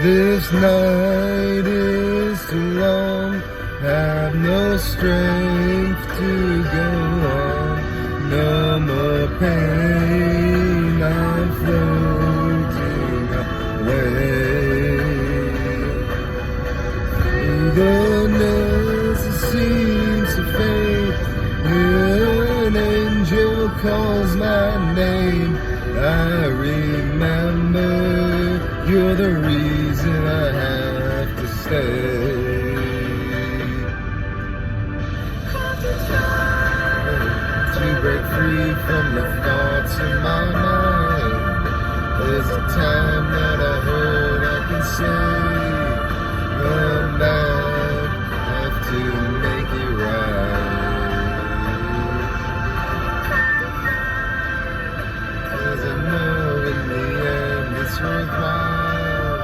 this night is too long, have no strength to go on, no more pain, I'm floating away. Goodness seems to fade, an angel calls my name, I remember you're the reason I have to stay. To break free from the thoughts in my mind, there's a time that I heard I can say, come back, have to make it right. 'Cause I know in the end it's worthwhile,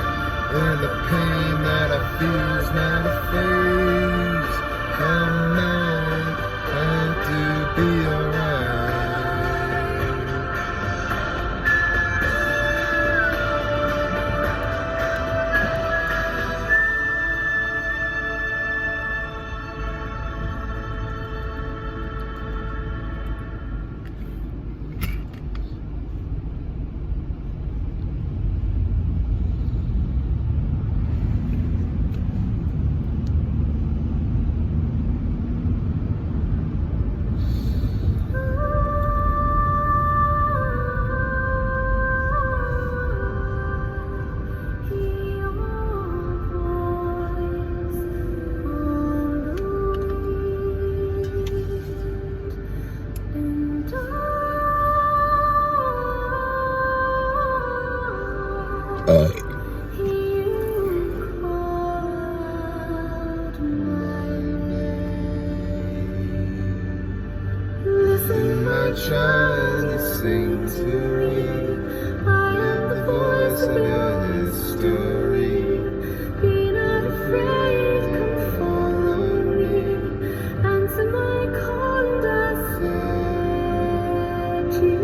and the pain that I feel's not a phase. Come back, have to be alright. My child is sing to me, I am the voice of your history. Be not afraid, come follow me, answer my call and I'll set you.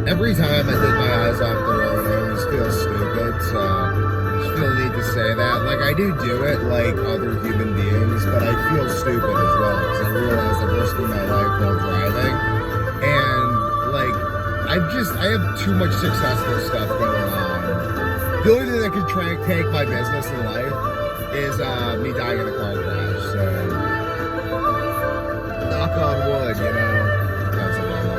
Every time I take my eyes off the road, I always feel stupid, so I just feel the need to say that. Like, I do it like other human beings, but I feel stupid as well, because I realize I'm risking my life while driving, and, like, I have too much successful stuff going on. The only thing that could take my business in life is me dying in a car crash, so knock on wood, you know. That's a bummer.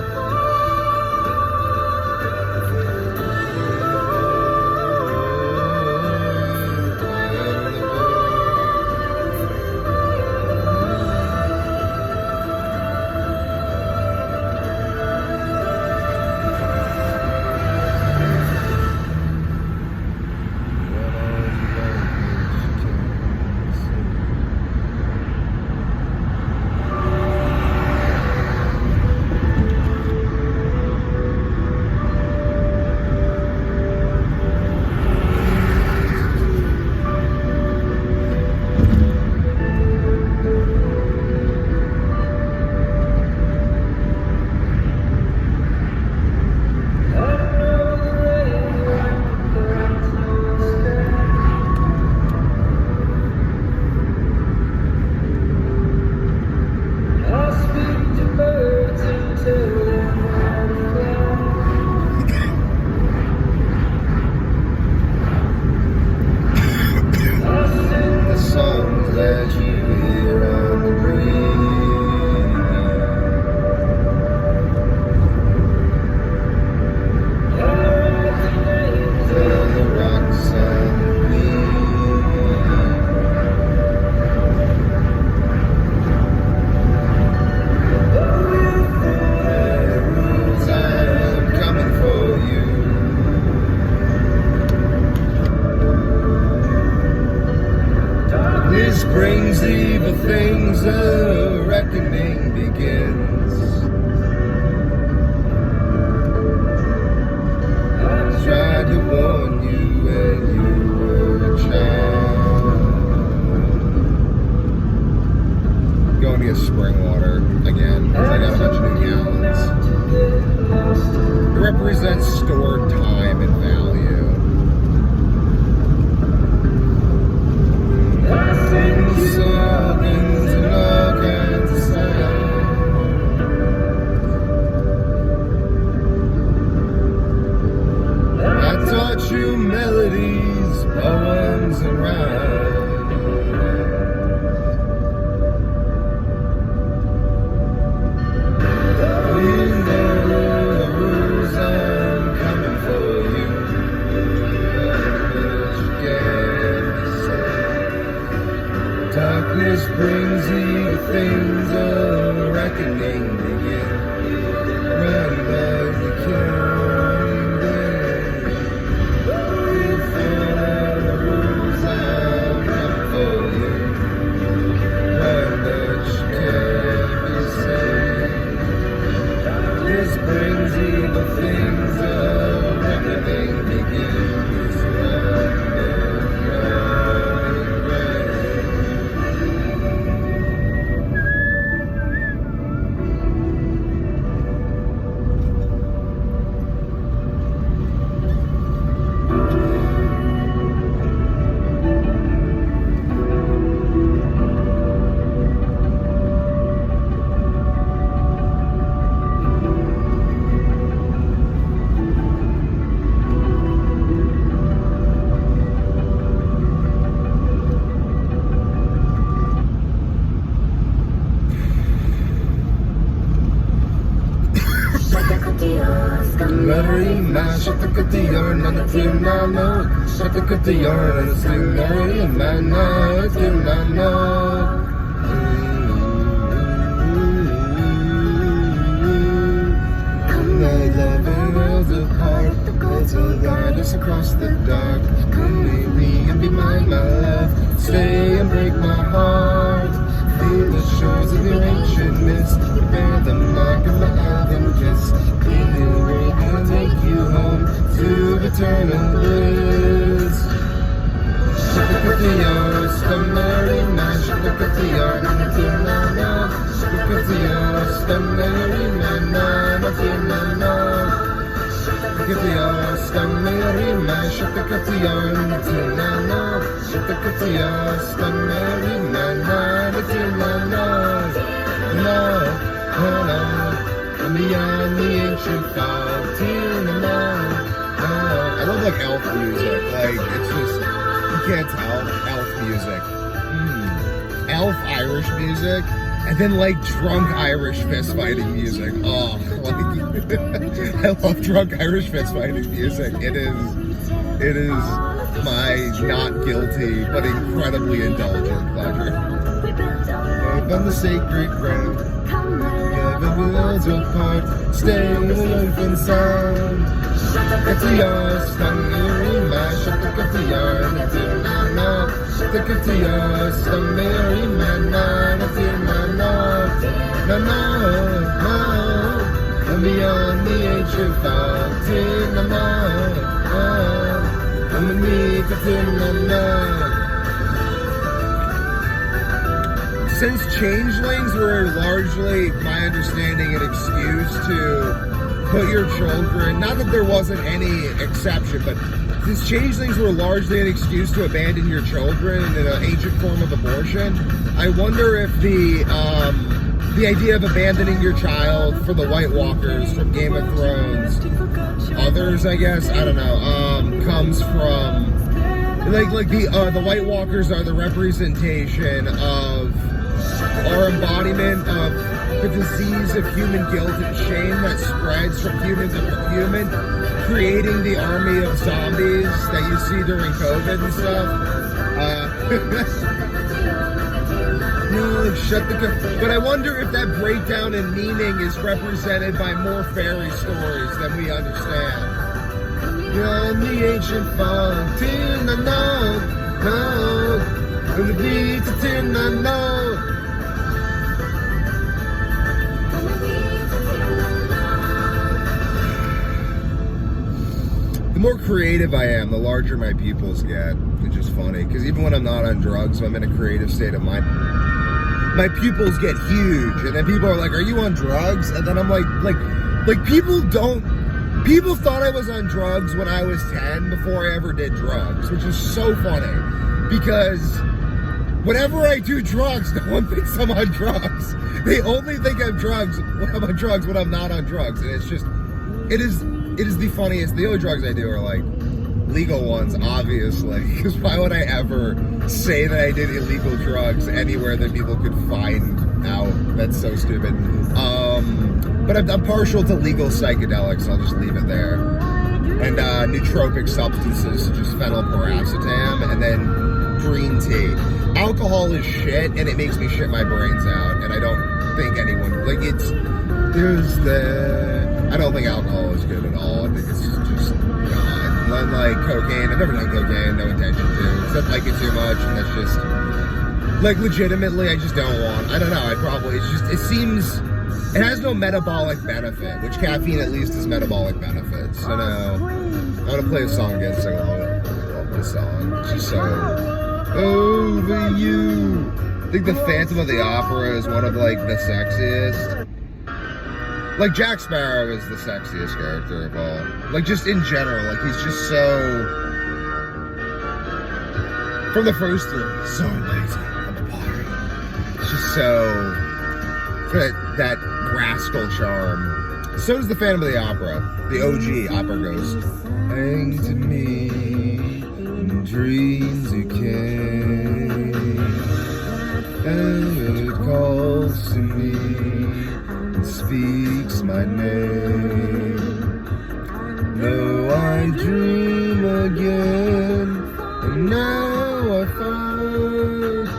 brings evil things, a reckoning begins. I tried to warn you when you were a child. Going to get spring water again, because I got a bunch of new gallons. It represents stored time and value. I taught you melodies, poems, and rhymes. You know the rules, I'm coming for you. Darkness brings evil things, a reckoning begins. Run, but you can't win. You follow the rules, I'm coming for you. Run, but you can't be saved. Darkness brings evil things, a reckoning begins. Mary, man, shut the cut the yarn on the team, I know. Shut the cut the yarn on the sing, Mary, man, no, it's in my know. My loving worlds apart, the gods will guide us across the dark. Come maybe and be mine, my love. Stay and break my heart. Feel the shores of your ancient mist. Bear the mark of my elven kiss. Clean the way and take you home to eternal bliss. Shut the cut the yarn, stem Mary, man. Shut the cut the yarn, I'm in my mouth. Shut the cut the yarn, stem Mary, man. I'm in my mouth. Get the yarn, stem Mary, man. Shut the cut the yarn, I'm in my mouth. Shut the cut the yarn, stem Mary, man. I'm in my mouth. No, I'm beyond the ancient fog, till the night. I love like elf music, like it's just, you can't tell, elf music. Elf Irish music, and then like drunk Irish fist fighting music. Oh, like, I love drunk Irish fist fighting music. It is my not guilty, but incredibly indulgent pleasure. On the sacred ground, the worlds apart, stay safe and sound. Cut the yarn, stung Mary, man. Shut the cut the yarn, it's in my mouth. Shut the cut the yarn, stung Mary, man. It's in my mouth. No. I'm beyond the ancient fog, till the night. I'm a need to till the night. Since changelings were largely, my understanding, an excuse to put your children, not that there wasn't any exception, but since changelings were largely an excuse to abandon your children in an ancient form of abortion, I wonder if the idea of abandoning your child for the White Walkers from Game of Thrones, others, I guess, I don't know, comes from, like the White Walkers are the representation of our embodiment of the disease of human guilt and shame that spreads from human to human, creating the army of zombies that you see during COVID and stuff. No, shut the... But I wonder if that breakdown in meaning is represented by more fairy stories than we understand. Beyond the ancient fog, till the night, no, from the beat to till the more creative I am, the larger my pupils get. It's just funny, because even when I'm not on drugs, when I'm in a creative state of mind, my pupils get huge, and then people are like, "Are you on drugs?" And then I'm like people thought I was on drugs when I was 10 before I ever did drugs, which is so funny, because whenever I do drugs, no one thinks I'm on drugs. They only think I'm on drugs when I'm not on drugs, and it's just, it is the funniest. The only drugs I do are like legal ones, obviously, because why would I ever say that I did illegal drugs anywhere that people could find out? That's so stupid. But I'm partial to legal psychedelics, I'll just leave it there. And nootropic substances, such as phenylpiracetam, and then green tea. Alcohol is shit, and it makes me shit my brains out, and I don't think anyone, I don't think alcohol is good at all. I think it's just God. Unlike cocaine, I've never done cocaine, no intention to, except like it too much, and that's just, like, legitimately, I just don't want, I don't know, it has no metabolic benefit, which caffeine at least has metabolic benefits. So now, I'm gonna play a song again, sing along with this song. It's just so, over you. I think the Phantom of the Opera is one of, like, the sexiest. Like, Jack Sparrow is the sexiest character of all. Like, just in general, like, he's just so... From the first one, so lazy on the bottom. It's just so... That rascal charm. So does the Phantom of the Opera. The OG opera ghost. Hang to me in dreams you came, and it calls to me and speaks my name. No, I dream again, and now I find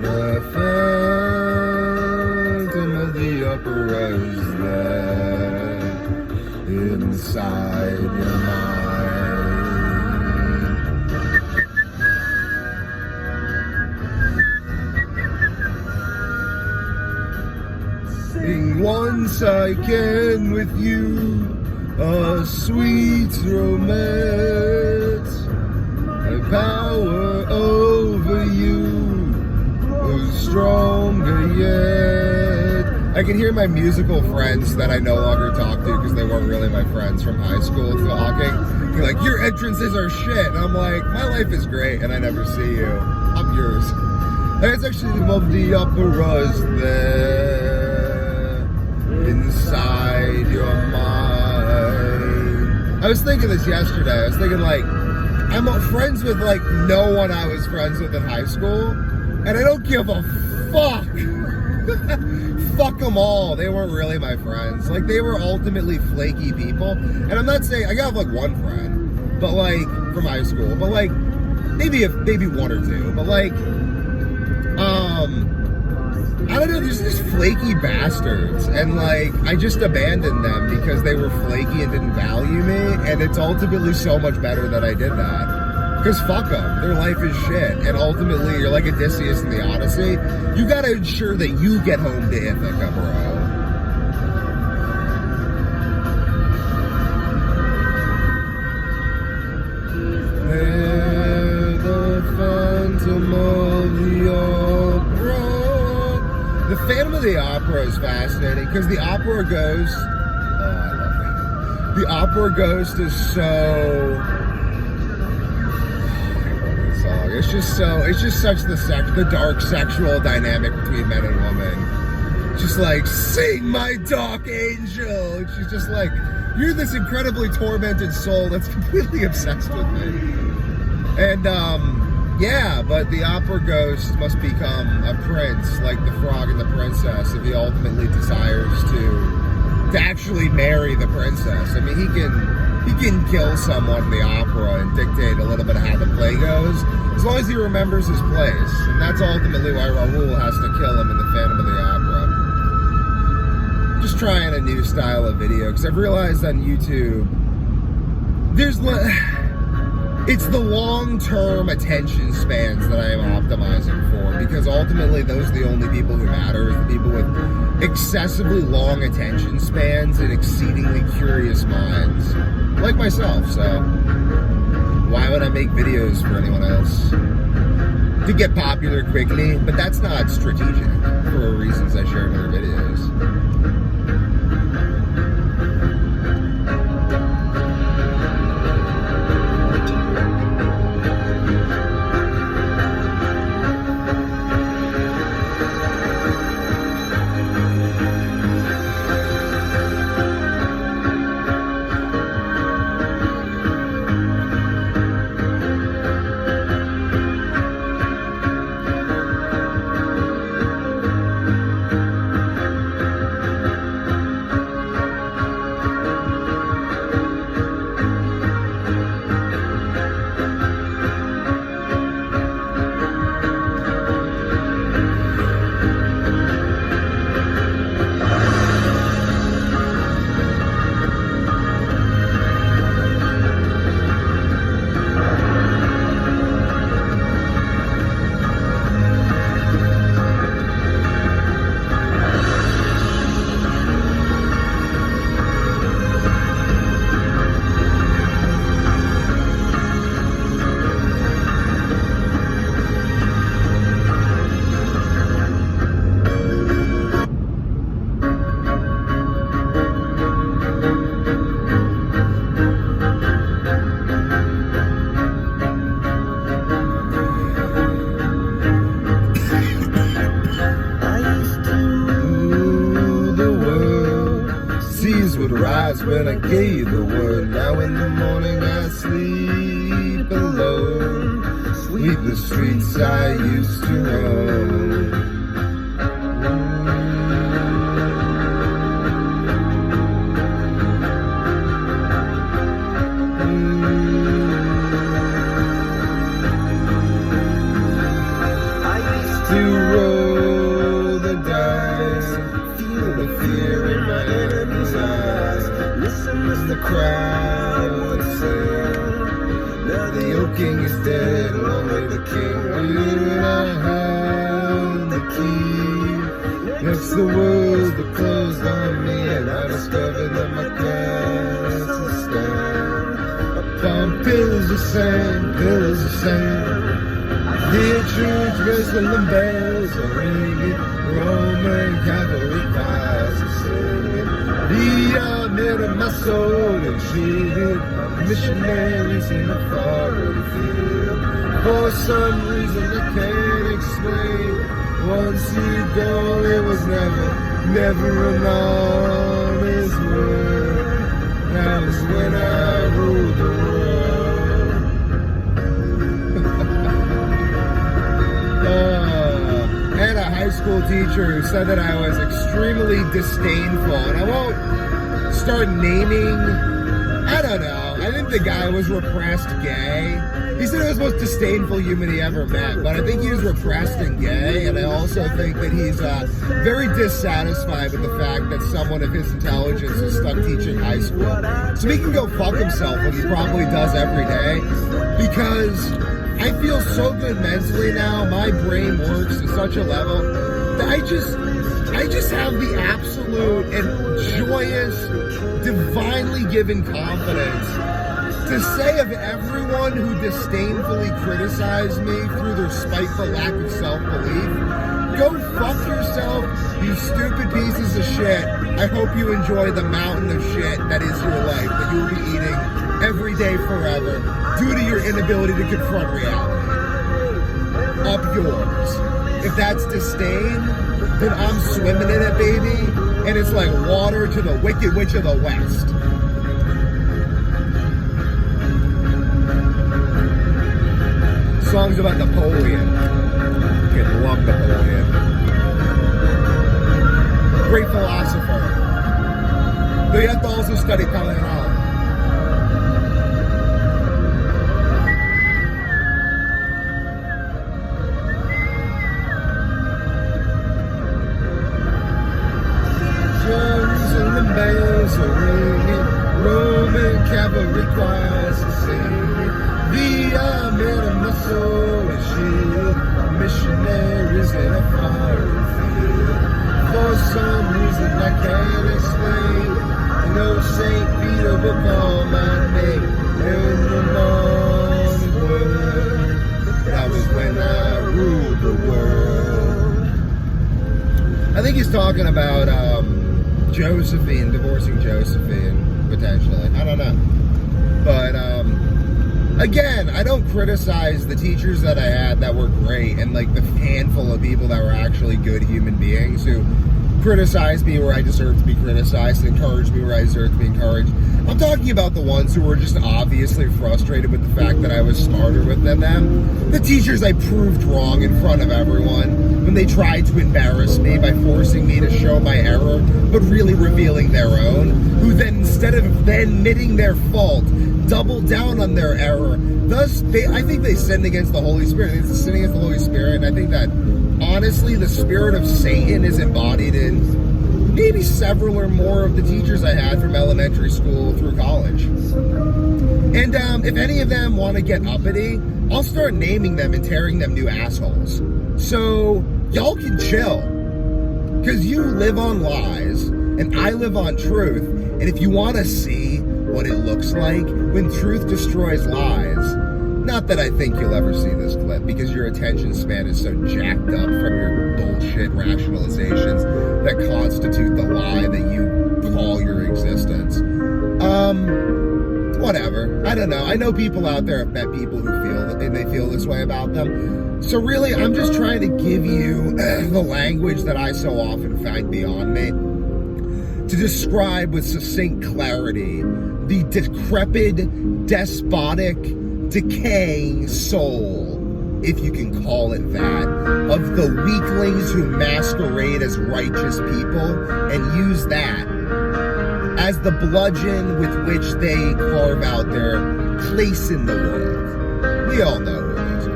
the Phantom of the Opera is there inside your mind. Once I can with you a sweet romance, a power over you was stronger yet. I can hear my musical friends that I no longer talk to because they weren't really my friends from high school talking. They're like, your entrances are shit. And I'm like, my life is great and I never see you. I'm yours. And it's actually of the operas there. Inside your mind. I was thinking this yesterday. I was thinking, like, I'm friends with, like, no one I was friends with in high school, and I don't give a fuck. Fuck them all. They weren't really my friends. Like, they were ultimately flaky people. And I'm not saying, I got, like, one friend, but, like, from high school, but, like, maybe one or two, but, like, I don't know, there's just flaky bastards, and, like, I just abandoned them because they were flaky and didn't value me, and it's ultimately so much better that I did that. Because fuck them, their life is shit, and ultimately, you're like Odysseus in the Odyssey, you gotta ensure that you get home to Ithaca, bro. The Phantom of the Opera. The Phantom of the Opera is fascinating because the opera ghost, I love it. The opera ghost is so, it's just such the dark sexual dynamic between men and women. Just like, sing my dark angel. And she's just like, you're this incredibly tormented soul that's completely obsessed with me. And, yeah, but the opera ghost must become a prince, like the frog and the princess, if he ultimately desires to actually marry the princess. I mean, he can kill someone in the opera and dictate a little bit of how the play goes, as long as he remembers his place. And that's ultimately why Raoul has to kill him in the Phantom of the Opera. Just trying a new style of video, because I've realized on YouTube, it's the long-term attention spans that I am optimizing for, because because ultimately those are the only people who matter, the people with excessively long attention spans and exceedingly curious minds, like myself. So why would I make videos for anyone else? To get popular quickly, but that's not strategic for reasons I share in other videos. Would rise when I gave the word. Now in the morning I sleep alone. Sweep the streets I used to roam. I used to roll the dice, feel the fear in my enemy's eyes. Listen as the crowd would sing. Now the old king is dead, long live the king. And I have the key. Next the world that closed on me, and I discovered that my castle stand upon pillars of sand, pillars of sand. Hear church whistle and bells are ringing, Roman cavalry choirs are singing. The army of my soul and shield, missionaries in a foreign field. For some reason I can't explain, one seagull, it was never an honest word. That was when I ruled the world. I had a high school teacher who said that I was extremely disdainful, and I won't start naming, I don't know, I think the guy was repressed gay. He said he was the most disdainful human he ever met, but I think he was repressed and gay, and I also think that he's very dissatisfied with the fact that someone of his intelligence is stuck teaching high school. So he can go fuck himself, like he probably does every day, because I feel so good mentally now, my brain works to such a level that I just have the absolute and joyous, divinely given confidence to say of everyone who disdainfully criticized me through their spiteful lack of self-belief, go fuck yourself, you stupid pieces of shit. I hope you enjoy the mountain of shit that is your life, that you'll be eating every day forever due to your inability to confront reality. Up yours. If that's disdain, then I'm swimming in it, baby, and it's like water to the Wicked Witch of the West. Songs about Napoleon. Fucking love Napoleon. Great philosopher. But you have to also study Talleyrand. Jerusalem bells are ringing, Roman cavalry choirs are singing. The army of my soul is shield, missionaries in a fire field. For some reason I can't explain. No St. Peter will call my name in the morning wood. That was when I ruled the world. I think he's talking about Josephine, divorcing Josephine, potentially. I don't know. But, again, I don't criticize the teachers that I had that were great and, like, the handful of people that were actually good human beings who criticized me where I deserved to be criticized and encouraged me where I deserved to be encouraged. I'm talking about the ones who were just obviously frustrated with the fact that I was smarter with them. The teachers I proved wrong in front of everyone when they tried to embarrass me by forcing me to show my error, but really revealing their own, who then, instead of then admitting their fault, double down on their error. Thus, I think they sinned against the Holy Spirit. It's sinning against the Holy Spirit, and I think that, honestly, the spirit of Satan is embodied in maybe several or more of the teachers I had from elementary school through college. And if any of them want to get uppity, I'll start naming them and tearing them new assholes. So, y'all can chill. Because you live on lies, and I live on truth. And if you want to see what it looks like when truth destroys lies, not that I think you'll ever see this clip, because your attention span is so jacked up from your bullshit rationalizations that constitute the lie that you call your existence. Whatever. I don't know. I know people out there have met people who feel that they feel this way about them. So really, I'm just trying to give you the language that I so often find beyond me to describe with succinct clarity the decrepit, despotic, decaying soul, if you can call it that, of the weaklings who masquerade as righteous people and use that as the bludgeon with which they carve out their place in the world. We all know who these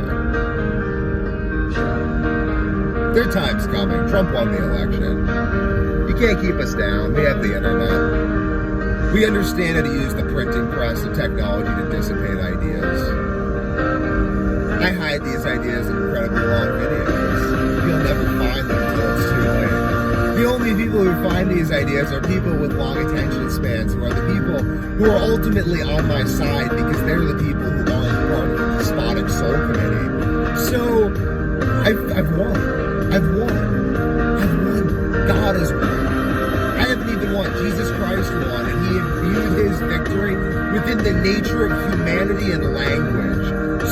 are. Their time's coming. Trump won the election. You can't keep us down. We have the internet. We understand how to use the printing press and technology to dissipate ideas. I hide these ideas in incredibly long videos. You'll never find them until it's too late. The only people who find these ideas are people with long attention spans, who are the people who are ultimately on my side because they're the people who aren't part of the despotic soul committee. So, I've won. I've won. I've won. God has won. I haven't even won. Jesus Christ won, and he imbued his victory within the nature of humanity and language,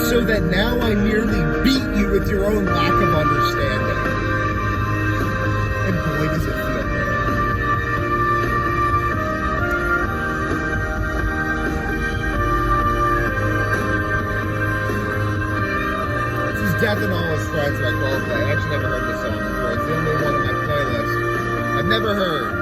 so that now I merely beat you with your own lack of understanding. And boy, does it feel good. This is Death and All His Friends by Coldplay. I actually never heard this song before. It's the only one on my playlist I've never heard.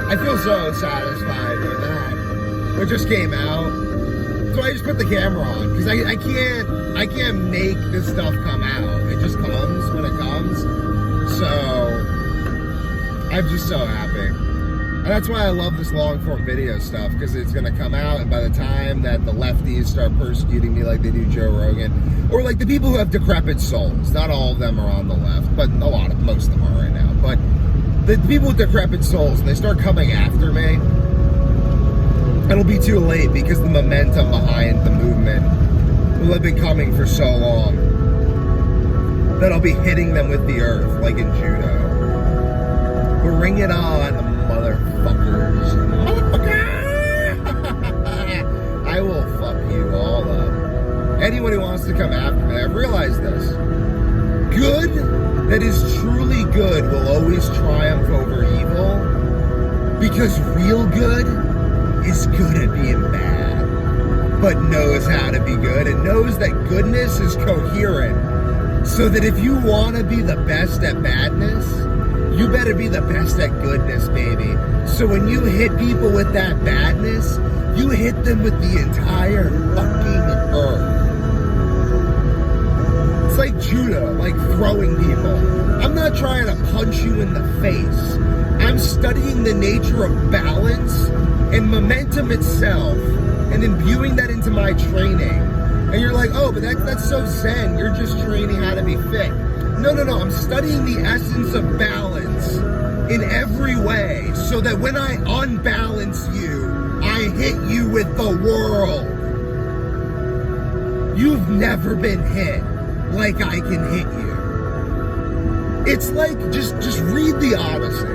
I feel so satisfied with that. It just came out. So I just put the camera on because I can't make this stuff come out. It just comes when it comes. So I'm just so happy. And that's why I love this long form video stuff, because it's gonna come out, and by the time that the lefties start persecuting me like they do Joe Rogan, or like the people who have decrepit souls, not all of them are on the left, but most of them are right now. But the people with decrepit souls, and they start coming after me, it'll be too late, because the momentum behind the movement will have been coming for so long that I'll be hitting them with the earth like in judo. Bring it on, motherfuckers. I will fuck you all up. Anyone who wants to come after me, I've realized this. Good that is truly good will always triumph over evil, because real good is good at being bad, but knows how to be good and knows that goodness is coherent So that if you want to be the best at badness, you better be the best at goodness, baby. So when you hit people with that badness, you hit them with the entire fucking earth. It's like judo, like throwing people. I'm not trying to punch you in the face. I'm studying the nature of balance and momentum itself and imbuing that into my training. And you're like, oh, but that's so zen. You're just training how to be fit. No. I'm studying the essence of balance in every way so that when I unbalance you, I hit you with the world. You've never been hit like I can hit you. It's like, just read the Odyssey.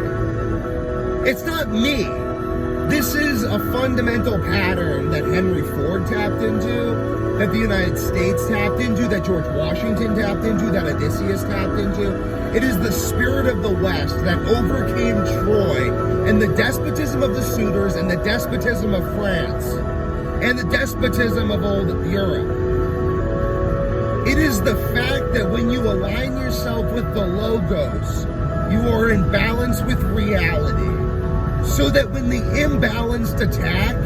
It's not me. This is a fundamental pattern that Henry Ford tapped into, that the United States tapped into, that George Washington tapped into, that Odysseus tapped into. It is the spirit of the West that overcame Troy and the despotism of the suitors and the despotism of France and the despotism of old Europe. It is the fact that when you align yourself with the logos, you are in balance with reality. So that when the imbalanced attack,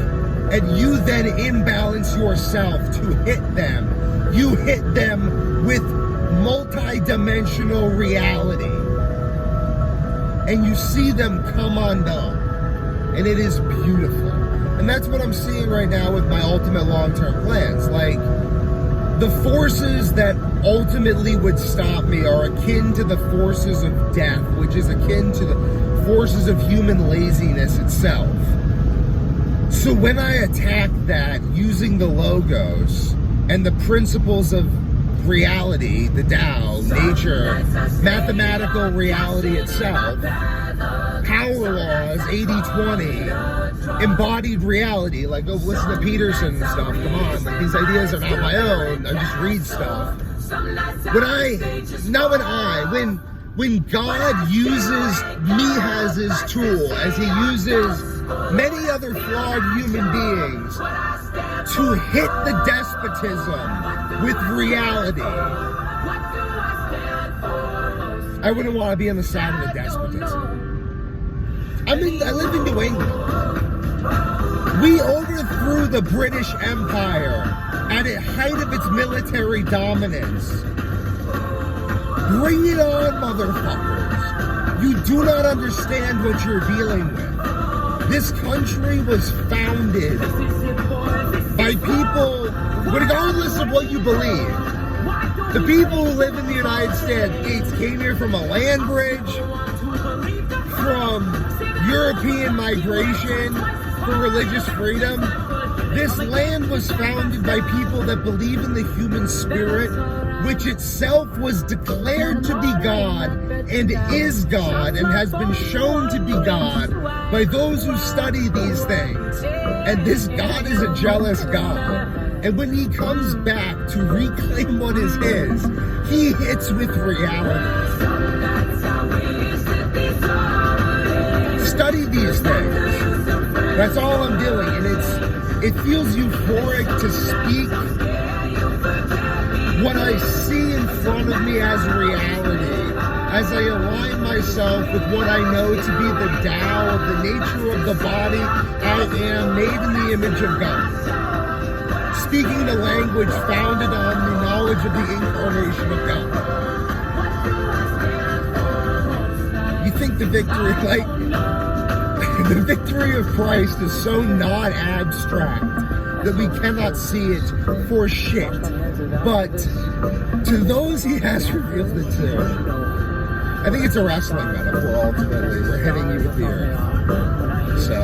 and you then imbalance yourself to hit them, you hit them with multi-dimensional reality. And you see them come undone. And it is beautiful. And that's what I'm seeing right now with my ultimate long-term plans. Like, the forces that ultimately would stop me are akin to the forces of death, which is akin to the forces of human laziness itself. So when I attack that using the logos and the principles of reality, the Tao, nature, mathematical reality itself, power laws, 80-20, embodied reality, like go listen to Peterson and stuff, come on, like these ideas are not my own, I just read stuff. When God uses me as his tool, as he uses many other flawed human beings to hit the despotism with reality, I wouldn't want to be on the side of the despotism. I live in New England. We overthrew the British Empire at the height of its military dominance. Bring it on, motherfuckers. You do not understand what you're dealing with. This country was founded by people, regardless of what you believe. The people who live in the United States came here from a land bridge, from European migration, for religious freedom. This land was founded by people that believe in the human spirit, which itself was declared to be God and is God and has been shown to be God by those who study these things. And this God is a jealous God. And when he comes back to reclaim what is his, he hits with reality. Study these things. That's all I'm doing, and it feels euphoric to speak what I see in front of me as reality, as I align myself with what I know to be the Tao of the nature of the body. I am made in the image of God, speaking the language founded on the knowledge of the incarnation of God. You think the victory, the victory of Christ is so non-abstract that we cannot see it for shit. But to those he has revealed it to, I think it's a wrestling metaphor ultimately. We're hitting you with the earth. So,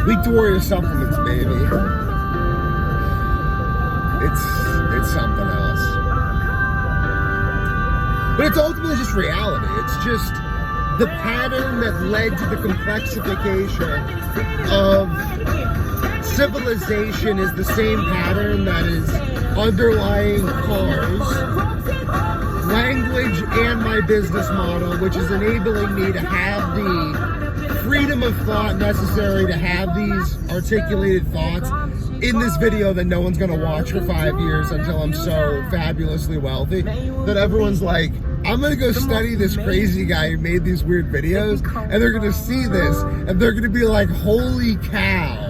Weak Warrior supplements, baby. It's something else. But it's ultimately just reality. It's just the pattern that led to the complexification of civilization is the same pattern that is underlying cars, language, and my business model, which is enabling me to have the freedom of thought necessary to have these articulated thoughts in this video that no one's gonna watch for 5 years until I'm so fabulously wealthy that everyone's like, I'm gonna go study this crazy guy who made these weird videos, and they're gonna see this, and they're gonna be like, holy cow.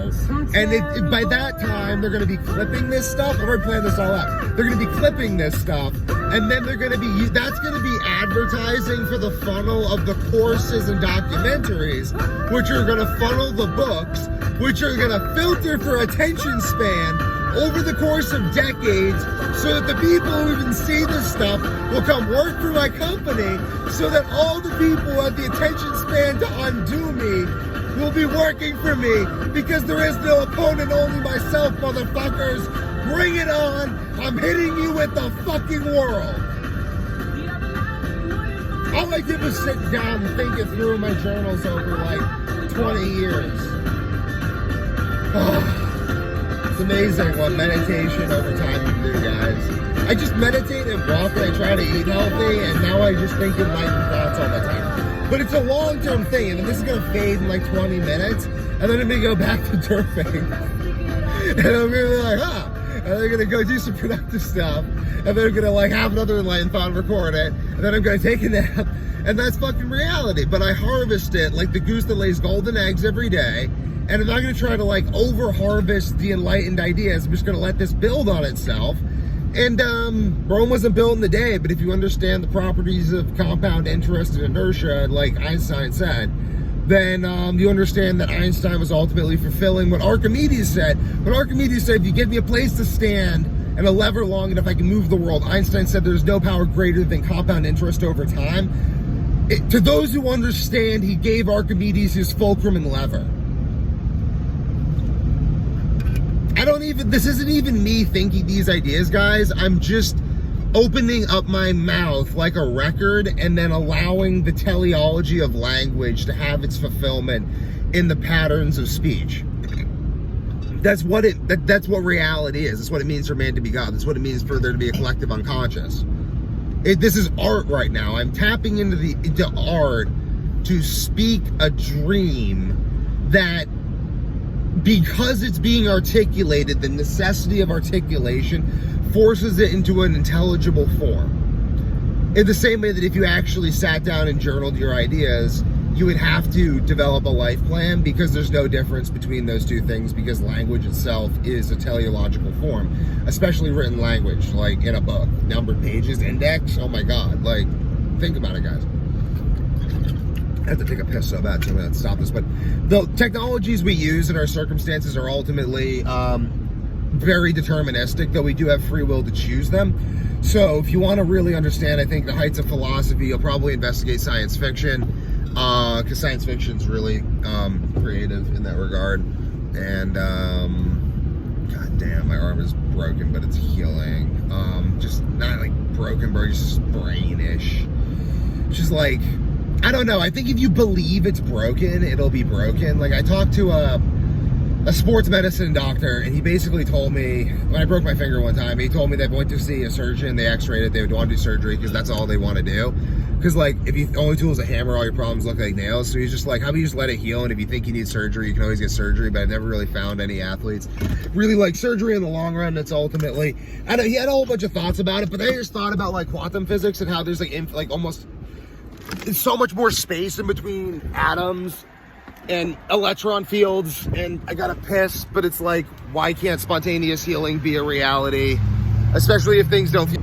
And by that time, they're gonna be clipping this stuff. I've already planned this all out. They're gonna be clipping this stuff, and then they're gonna be, that's gonna be advertising for the funnel of the courses and documentaries, which are gonna funnel the books, which are gonna filter for attention span over the course of decades, so that the people who even see this stuff will come work for my company, so that all the people who have the attention span to undo me will be working for me, because there is no opponent, only myself, motherfuckers. Bring it on. I'm hitting you with the fucking world. All I did was sit down and think it through my journals over like 20 years. Oh. It's amazing what meditation over time can do, guys. I just meditate and walk, and I try to eat healthy, and now I just think enlightened thoughts all the time. But it's a long-term thing, and this is gonna fade in like 20 minutes, and then I'm gonna go back to derping. And I'm gonna be like, and then I'm gonna go do some productive stuff, and then I'm gonna like have another enlightened thought and record it, and then I'm gonna take a nap, and that's fucking reality. But I harvest it like the goose that lays golden eggs every day. And I'm not going to try to like over harvest the enlightened ideas. I'm just going to let this build on itself. And Rome wasn't built in a day, but if you understand the properties of compound interest and inertia, like Einstein said, then you understand that Einstein was ultimately fulfilling what Archimedes said. When Archimedes said, if you give me a place to stand and a lever long enough, I can move the world. Einstein said there's no power greater than compound interest over time. To those who understand, he gave Archimedes his fulcrum and lever. This isn't even me thinking these ideas, guys. I'm just opening up my mouth like a record and then allowing the teleology of language to have its fulfillment in the patterns of speech. That's what reality is. That's what it means for man to be God. That's what it means for there to be a collective unconscious. This is art right now. I'm tapping into art to speak a dream that, because it's being articulated, the necessity of articulation forces it into an intelligible form. In the same way that if you actually sat down and journaled your ideas, you would have to develop a life plan, because there's no difference between those two things, because language itself is a teleological form, especially written language, like in a book, numbered pages, index. Oh my God, like, think about it, guys. I have to take a piss so bad, so I'm gonna stop this. But the technologies we use in our circumstances are ultimately very deterministic, though we do have free will to choose them. So if you want to really understand, I think, the heights of philosophy, you'll probably investigate science fiction, because science fiction is really creative in that regard. And god damn, my arm is broken, but it's healing. Just not like broken, just brainish. Just like, I don't know. I think if you believe it's broken, it'll be broken. Like, I talked to a sports medicine doctor, and he basically told me, when I broke my finger one time, he told me they went to see a surgeon, they x-rayed it, they would want to do surgery because that's all they want to do. Because, like, if you only tool is a hammer, all your problems look like nails. So he's just like, how about you just let it heal, and if you think you need surgery, you can always get surgery. But I've never really found any athletes really like surgery in the long run. It's ultimately, I know he had a whole bunch of thoughts about it, but I just thought about like quantum physics and how there's like almost, there's so much more space in between atoms and electron fields. And I gotta piss, but it's like, why can't spontaneous healing be a reality? Especially if things don't feel